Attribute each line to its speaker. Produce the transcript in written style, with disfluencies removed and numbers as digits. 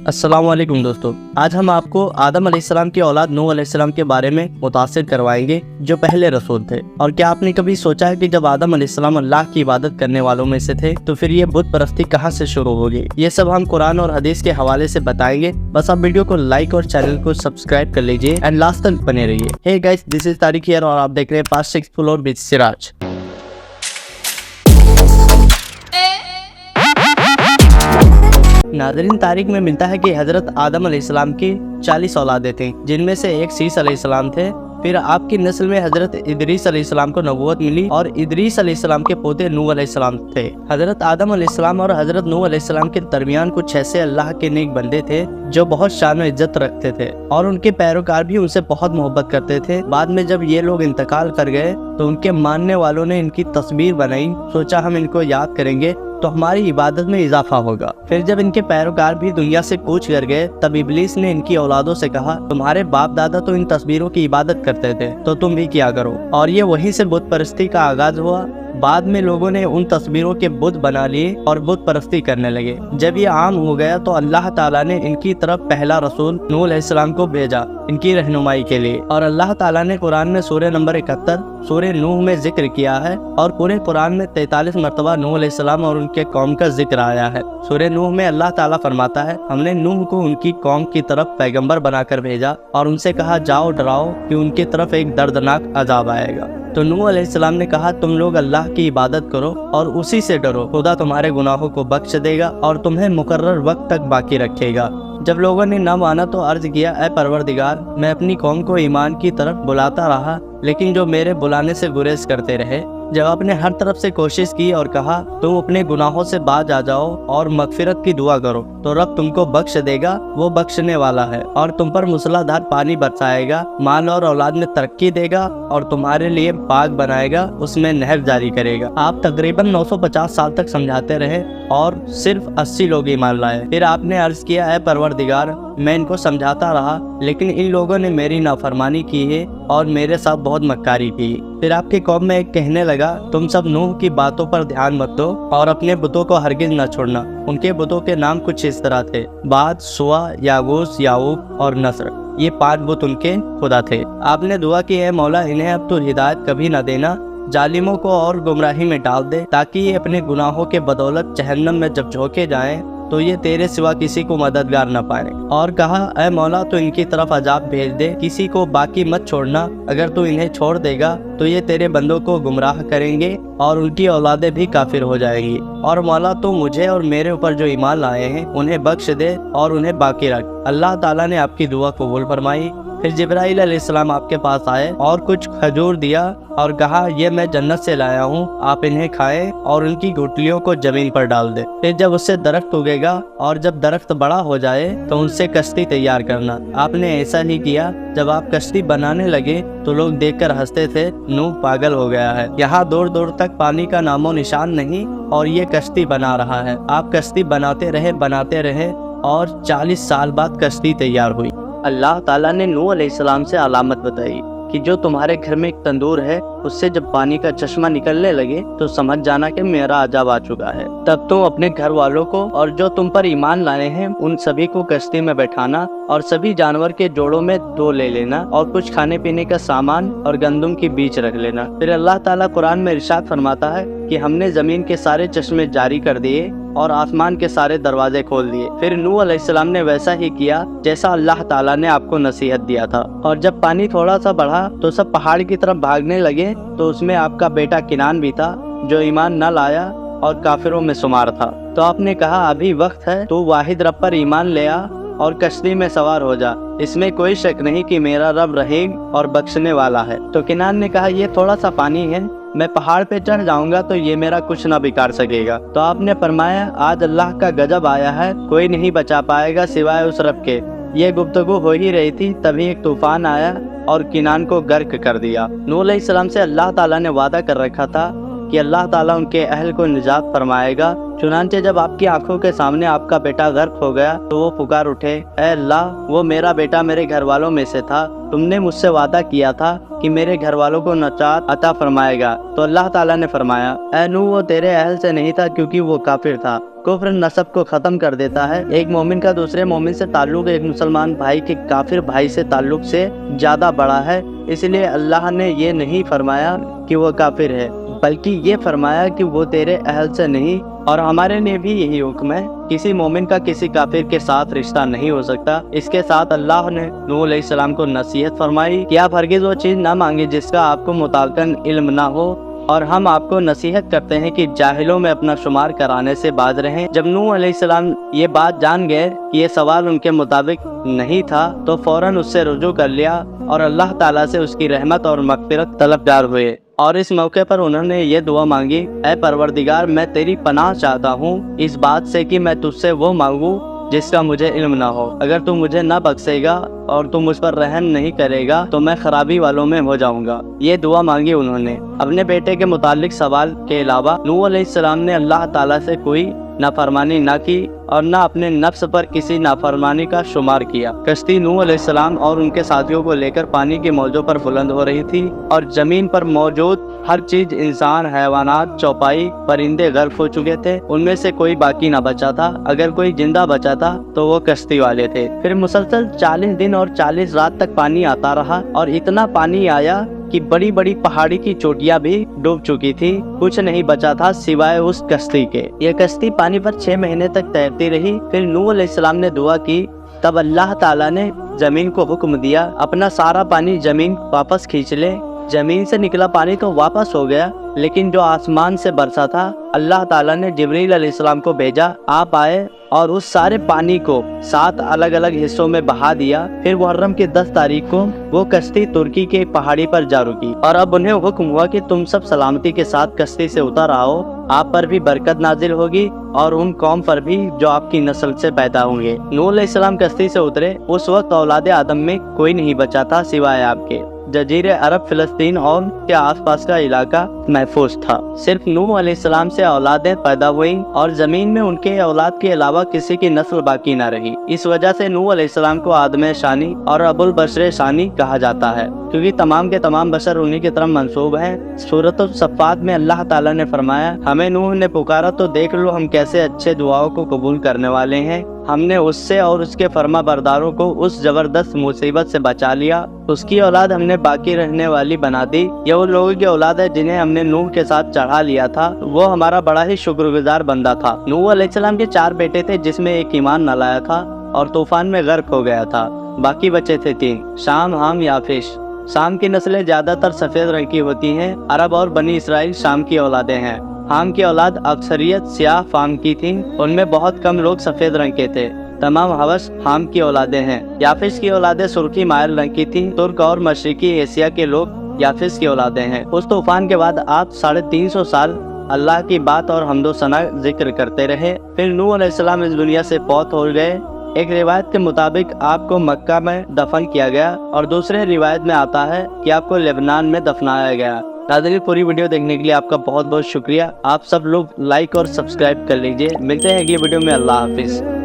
Speaker 1: अस्सलाम वालेकुम दोस्तों, आज हम आपको आदम अलैहिस्सलाम की औलाद नूह अलैहिस्सलाम के बारे में मुतासिर करवाएंगे जो पहले रसूल थे। और क्या आपने कभी सोचा है कि जब आदम अलैहिस्सलाम अल्लाह की इबादत करने वालों में से थे तो फिर ये बुत परस्ती कहाँ से शुरू होगी? ये सब हम कुरान और हदीस के हवाले से बताएंगे। बस आप वीडियो को लाइक और चैनल को सब्सक्राइब कर लीजिए एंड लास्ट तक बने रहिए। Hey guys, this is Tariq here और आप देख रहे हैं फास्ट 6 फ्लोर विद सिराज। नाज़रीन, तारीख में मिलता है कि हजरत आदम अलैहिस्सलाम की 40 औलादे थीं, जिनमें से एक शीस अलैहिस्सलाम थे। फिर आपकी नस्ल में हजरत इदरीस अलैहिस्सलाम को नबूवत मिली और इदरीस अलैहिस्सलाम के पोते नूह अलैहिस्सलाम थे। हजरत आदम अलैहिस्सलाम और हजरत नूह अलैहिस्सलाम के दरमियान कुछ ऐसे अल्लाह के नेक बंदे थे जो बहुत शान और इज्जत रखते थे और उनके पैरोकार भी उनसे बहुत मोहब्बत करते थे। बाद में जब ये लोग इंतकाल कर गए तो उनके मानने वालों ने इनकी तस्वीर बनाई। सोचा हम इनको याद करेंगे तो हमारी इबादत में इजाफा होगा। फिर जब इनके पैरोकार भी दुनिया से कूच कर गए तब इब्लीस ने इनकी औलादों से कहा, तुम्हारे बाप दादा तो इन तस्वीरों की इबादत करते थे तो तुम भी क्या करो। और ये वहीं से बुत परस्ती का आगाज हुआ। बाद में लोगों ने उन तस्वीरों के बुत बना लिए और बुत परस्ती करने लगे। जब ये आम हो गया तो अल्लाह ताला ने इनकी तरफ पहला रसूल नूह अलैहिस्सलाम को भेजा इनकी रहनुमाई के लिए। और अल्लाह ताला ने कुरान में सूरह नंबर 71 सूरह नूह में जिक्र किया है और पूरे कुरान में 43 मरतबा नूह अलैहिस्सलाम और उनके कौम का जिक्र आया है। सूरह नूह में अल्लाह ताला फरमाता है, हमने नूह को उनकी कौम की तरफ पैगंबर बनाकर भेजा और उनसे कहा, जाओ डराओ कि उनकी तरफ एक दर्दनाक अजाब आएगा। तो नूह अलैहिस्सलाम ने कहा, तुम लोग अल्लाह की इबादत करो और उसी से डरो, खुदा तुम्हारे गुनाहों को बख्श देगा और तुम्हें मुकर्रर वक्त तक बाकी रखेगा। जब लोगों ने न माना तो अर्ज किया, ऐ परवरदिगार, मैं अपनी कौम को ईमान की तरफ बुलाता रहा लेकिन जो मेरे बुलाने से गुरेज करते रहे। जब आपने हर तरफ से कोशिश की और कहा तुम अपने गुनाहों से बाज आ जाओ और मगफिरत की दुआ करो तो रब तुमको बख्श देगा, वो बख्शने वाला है और तुम पर मूसलाधार पानी बरसाएगा, माल और औलाद में तरक्की देगा और तुम्हारे लिए बाग बनाएगा, उसमें नहर जारी करेगा। आप तकरीबन 950 साल तक समझाते रहे और सिर्फ 80 लोग ईमान लाए। फिर आपने अर्ज किया, है परवरदिगार, मैं इनको समझाता रहा लेकिन इन लोगों ने मेरी नाफरमानी की है और मेरे साथ बहुत मक्कारी की। फिर आपकी कौम में एक कहने लगा, तुम सब नूह की बातों पर ध्यान मत दो और अपने बुतों को हरगिज न छोड़ना। उनके बुतों के नाम कुछ इस तरह थे, बाद, सुआ, यागूस, याऊक और नस्र। ये 5 बुत उनके खुदा थे। आपने दुआ की, है मौला, इन्हें अब तो हिदायत कभी न देना, जालिमों को और गुमराही में डाल दे ताकि ये अपने गुनाहों के बदौलत जहन्नम में जब झोंके जाएं तो ये तेरे सिवा किसी को मददगार न पाए। और कहा, ऐ मौला, तो इनकी तरफ अजाब भेज दे, किसी को बाकी मत छोड़ना। अगर तू इन्हें छोड़ देगा तो ये तेरे बंदों को गुमराह करेंगे और उनकी औलादें भी काफिर हो जाएंगी। और मौला, तो मुझे और मेरे ऊपर जो ईमान लाए हैं उन्हें बख्श दे और उन्हें बाकी रख। अल्लाह ताला ने आपकी दुआ कबूल फरमाई। फिर जिब्राइल अलैहिस्सलाम आपके पास आए और कुछ खजूर दिया और कहा, ये मैं जन्नत से लाया हूँ, आप इन्हें खाएं और उनकी गुठलियों को जमीन पर डाल दे। फिर जब उससे दरख्त उगेगा और जब दरख्त बड़ा हो जाए तो उनसे कश्ती तैयार करना। आपने ऐसा ही किया। जब आप कश्ती बनाने लगे तो लोग देखकर हंसते थे, नूह पागल हो गया है, यहाँ दूर दूर तक पानी का नामो निशान नहीं और ये कश्ती बना रहा है। आप कश्ती बनाते रहे और 40 साल बाद कश्ती तैयार हुई। अल्लाह ताला ने नूह अलैहिस्सलाम से अलामत बताई कि जो तुम्हारे घर में एक तंदूर है उससे जब पानी का चश्मा निकलने लगे तो समझ जाना कि मेरा अजाब आ चुका है। तब तुम अपने घर वालों को और जो तुम पर ईमान लाए हैं उन सभी को कश्ती में बैठाना और सभी जानवर के जोड़ों में 2 ले लेना और कुछ खाने पीने का सामान और गंदम के बीज रख लेना। फिर अल्लाह ताला कुरान में इरशाद फरमाता है कि हमने जमीन के सारे चश्मे जारी कर दिए और आसमान के सारे दरवाजे खोल दिए। फिर नूह अलैहिस्सलाम ने वैसा ही किया जैसा अल्लाह ताला ने आपको नसीहत दिया था। और जब पानी थोड़ा सा बढ़ा तो सब पहाड़ की तरफ भागने लगे तो उसमें आपका बेटा किनान भी था जो ईमान न लाया और काफिरों में शुमार था। तो आपने कहा, अभी वक्त है, तो वाहिद रब पर ईमान ले आ और कश्ती में सवार हो जा, इसमें कोई शक नहीं कि मेरा रब रहीम और बख्शने वाला है। तो किनान ने कहा, ये थोड़ा सा पानी है, मैं पहाड़ पे चढ़ जाऊंगा तो ये मेरा कुछ ना बिगाड़ सकेगा। तो आपने फरमाया, आज अल्लाह का गजब आया है, कोई नहीं बचा पाएगा सिवाय उस रब के। ये गुफ्तगू हो ही रही थी तभी एक तूफान आया और किनान को गर्क कर दिया। नूह अलैहिस्सलाम से अल्लाह ताला ने वादा कर रखा था कि अल्लाह ताला उनके अहल को निजात फरमाएगा। चुनांचे जब आपकी आंखों के सामने आपका बेटा गर्क हो गया तो वो पुकार उठे, ऐ अल्लाह, वो मेरा बेटा मेरे घर वालों में से था, तुमने मुझसे वादा किया था कि मेरे घर वालों को नजात अता फरमाएगा। तो अल्लाह ताला ने फरमाया, ऐ नूह, वो तेरे अहल से नहीं था क्योंकि वो काफिर था। कुफ्र नसब को खत्म कर देता है। एक मोमिन का दूसरे मोमिन से ताल्लुक एक मुसलमान भाई के काफिर भाई से ताल्लुक से ज्यादा बड़ा है। इसलिए अल्लाह ने ये नहीं फरमाया कि वो काफिर है, बल्कि ये फरमाया कि वो तेरे अहल से नहीं। और हमारे लिए भी यही हुक्म है, किसी मोमिन का किसी काफिर के साथ रिश्ता नहीं हो सकता। इसके साथ अल्लाह ने नूह अलैहिस्सलाम को नसीहत फरमाई कि आप हरगिज वो चीज ना मांगे जिसका आपको मुतअक्किन इल्म ना हो, और हम आपको नसीहत करते हैं कि जाहिलों में अपना शुमार कराने से बाज रहें। जब नूह अलैहिस्सलाम ये बात जान गए कि ये सवाल उनके मुताबिक नहीं था, तो फौरन उससे रुजू कर लिया और अल्लाह ताला से उसकी रहमत और मग़फ़िरत तलबगार हुए। और इस मौके पर उन्होंने ये दुआ मांगी, ऐ परवरदिगार, मैं तेरी पनाह चाहता हूँ इस बात से कि मैं तुझसे वो मांगू जिसका मुझे इल्म ना हो। अगर तू मुझे ना बख्शेगा और तू मुझ पर रहम नहीं करेगा तो मैं खराबी वालों में हो जाऊंगा। ये दुआ मांगी उन्होंने। अपने बेटे के मुतालिक सवाल के अलावा नूह अलैहिस्सलाम ने अल्लाह ताला से कोई नाफरमानी ना की और ना अपने नफ्स पर किसी नाफरमानी का शुमार किया। कश्ती नूह अलैहिस्सलाम और उनके साथियों को लेकर पानी के मौजों पर बुलंद हो रही थी और जमीन पर मौजूद हर चीज, इंसान, हैवानात, चौपाई, परिंदे गर्क हो चुके थे। उनमें से कोई बाकी ना बचा था। अगर कोई जिंदा बचा था तो वो कश्ती वाले थे। फिर मुसलसल 40 दिन और 40 रात तक पानी आता रहा और इतना पानी आया कि बड़ी बड़ी पहाड़ी की चोटियां भी डूब चुकी थी। कुछ नहीं बचा था सिवाय उस कश्ती के। ये कश्ती पानी पर 6 महीने तक तैरती रही। फिर नूह अलैहिस्सलाम ने दुआ की, तब अल्लाह ताला ने जमीन को हुक्म दिया, अपना सारा पानी जमीन वापस खींच ले। जमीन से निकला पानी तो वापस हो गया, लेकिन जो आसमान से बरसा था, अल्लाह ताला ने जिब्रील अलैहिस्सलाम को भेजा। आप आए और उस सारे पानी को 7 अलग अलग हिस्सों में बहा दिया। फिर मुहर्रम की 10 तारीख को वो कश्ती तुर्की के पहाड़ी पर जा रुकी और अब उन्हें हुक्म हुआ कि तुम सब सलामती के साथ कश्ती से उतर आओ। आप पर भी बरकत नाजिल होगी और उन कौम पर भी जो आपकी नस्ल से पैदा होंगे। नूह अलैहिस्सलाम कश्ती से उतरे। उस वक्त औलाद आदम में कोई नहीं बचा था सिवाय आपके। जजीरे अरब, फिलिस्तीन और के आसपास का इलाका महफूज था। सिर्फ नूह अलैहिस्सलाम से औलादें पैदा हुई और जमीन में उनके औलाद के अलावा किसी की नस्ल बाकी न रही। इस वजह से नूह अलैहिस्सलाम को आदम शानी और अबुल बशर शानी कहा जाता है, क्योंकि तमाम के तमाम बशर उन्हीं की तरफ मंसूब हैं। सूरत सफ़ात में अल्लाह ताला ने फरमाया, हमें नूह ने पुकारा तो देख लो हम कैसे अच्छे दुआओं को कबूल करने वाले हैं। हमने उससे और उसके फर्मा बरदारों को उस जबरदस्त मुसीबत से बचा लिया। उसकी औलाद हमने बाकी रहने वाली बना दी। ये वो लोगों की औलाद है जिन्हें हमने नूह के साथ चढ़ा लिया था। वो हमारा बड़ा ही शुक्रगुजार बंदा था। नूह अलैहिस्सलाम के 4 बेटे थे, जिसमें एक ईमान न लाया था और तूफान में गर्क हो गया था। बाकी बचे थे 3, शाम, हाम, याफिश। शाम की नस्लें ज्यादातर सफेद रंग की होती हैं। अरब और बनी इसराइल शाम की औलादें हैं। हाम की औलाद अक्सरियत सियाह फाम की थी। उनमें बहुत कम लोग सफेद रंग के थे। तमाम हवस हाम की औलादें हैं। याफिश की औलादें सुर्खी मायल रंग की थी। तुर्क और मशरिकी एशिया के लोग याफिश की औलादें हैं। उस तूफान के बाद आप 350 साल अल्लाह की बात और हम्दो सना जिक्र करते रहे। फिर नूह अलैहिस्सलाम इस दुनिया से फौत हो गए। एक रिवायत के मुताबिक आपको मक्का में दफन किया गया और दूसरे रिवायत में आता है कि आपको लेबनान में दफनाया गया। नाज़रीन, पूरी वीडियो देखने के लिए आपका बहुत बहुत शुक्रिया। आप सब लोग लाइक और सब्सक्राइब कर लीजिए। मिलते हैं अगली वीडियो में। अल्लाह हाफिज।